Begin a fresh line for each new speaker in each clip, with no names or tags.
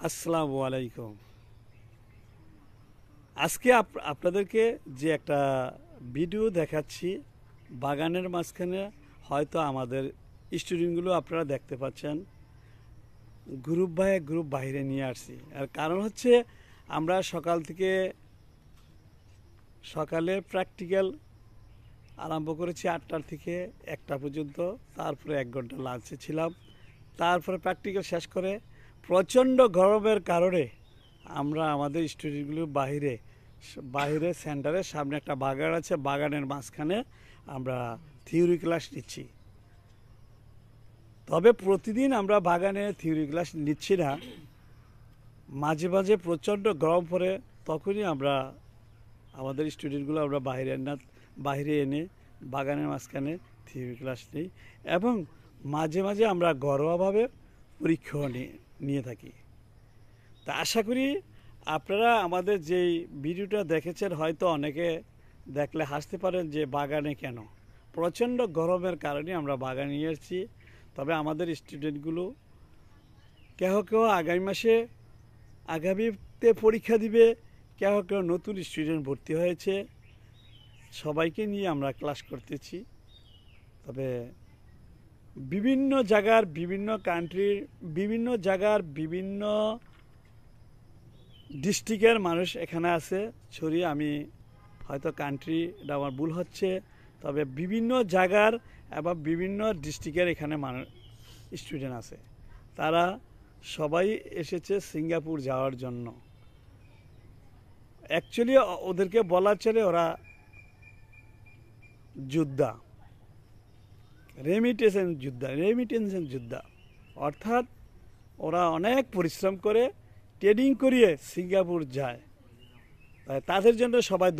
আসসালামু আলাইকুম। আজকে আপনাদেরকে যে একটা ভিডিও দেখাচ্ছি, বাগানের মাঝখানে হয়তো আমাদের স্টুডেন্টগুলো আপনারা দেখতে পাচ্ছেন, গ্রুপ বাই গ্রুপ বাইরে নিয়ে আসছি। আর কারণ হচ্ছে আমরা সকালে প্র্যাকটিক্যাল আরম্ভ করেছি 8টা থেকে 1টা পর্যন্ত, তারপরে 1 ঘন্টা লাঞ্চে ছিলাম, তারপরে প্র্যাকটিক্যাল শেষ করে প্রচণ্ড গরমের কারণে আমরা আমাদের স্টুডেন্টগুলো বাইরে সেন্টারের সামনে একটা বাগান আছে, বাগানের মাঝখানে আমরা থিওরি ক্লাস নিচ্ছি। তবে প্রতিদিন আমরা বাগানে থিওরি ক্লাস নিচ্ছি না, মাঝে মাঝে প্রচণ্ড গরম পড়ে, তখনই আমরা আমাদের স্টুডেন্টগুলো আমরা বাইরে এনে বাগানের মাঝখানে থিওরি ক্লাস নিই এবং মাঝে মাঝে আমরা ঘরোয়াভাবে পরীক্ষাও নিয়ে থাকি। তা আশা করি আপনারা আমাদের যেই ভিডিওটা দেখেছেন, হয়তো অনেকে দেখলে হাসতে পারেন যে বাগানে কেন, প্রচণ্ড গরমের কারণে আমরা বাগানে নিয়ে এসেছি। তবে আমাদের স্টুডেন্টগুলো কেহ আগামীতে পরীক্ষা দিবে, কেহ নতুন স্টুডেন্ট ভর্তি হয়েছে, সবাইকে নিয়ে আমরা ক্লাস করতেছি। তবে বিভিন্ন জায়গার বিভিন্ন কান্ট্রির বিভিন্ন ডিস্ট্রিক্টের মানুষ এখানে আছে ছড়িয়ে, আমি হয়তো কান্ট্রিটা আমার ভুল হচ্ছে, তবে বিভিন্ন জায়গার এবং বিভিন্ন ডিস্ট্রিক্টের এখানে স্টুডেন্ট আছে। তারা সবাই এসেছে সিঙ্গাপুর যাওয়ার জন্য। অ্যাকচুয়ালি ওদেরকে বলা চলে ওরা যোদ্ধা, রেমিটেন্স যোদ্ধা, অর্থাৎ ওরা অনেক পরিশ্রম করে ট্রেনিং করিয়ে সিঙ্গাপুর যায়। তাদের জন্য সবাই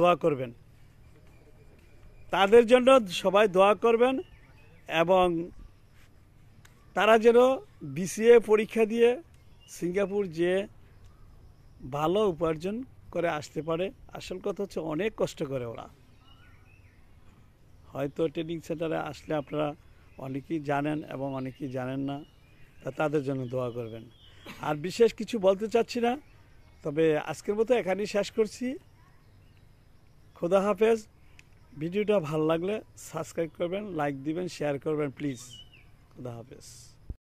দোয়া করবেন এবং তারা যেন বিসিএ পরীক্ষা দিয়ে সিঙ্গাপুর যেয়ে ভালো উপার্জন করে আসতে পারে। আসল কথা হচ্ছে অনেক কষ্ট করে ওরা। হয়তো ট্রেনিং সেন্টারে আসলে আপনারা অনেকেই জানেন এবং অনেকেই জানেন না, তাদের জন্য দোয়া করবেন। আর বিশেষ কিছু বলতে চাচ্ছি না, তবে আজকের মতো এখানেই শেষ করছি। খোদা হাফেজ। ভিডিওটা ভালো লাগলে সাবস্ক্রাইব করবেন, লাইক দিবেন, শেয়ার করবেন প্লিজ। খোদা হাফেজ।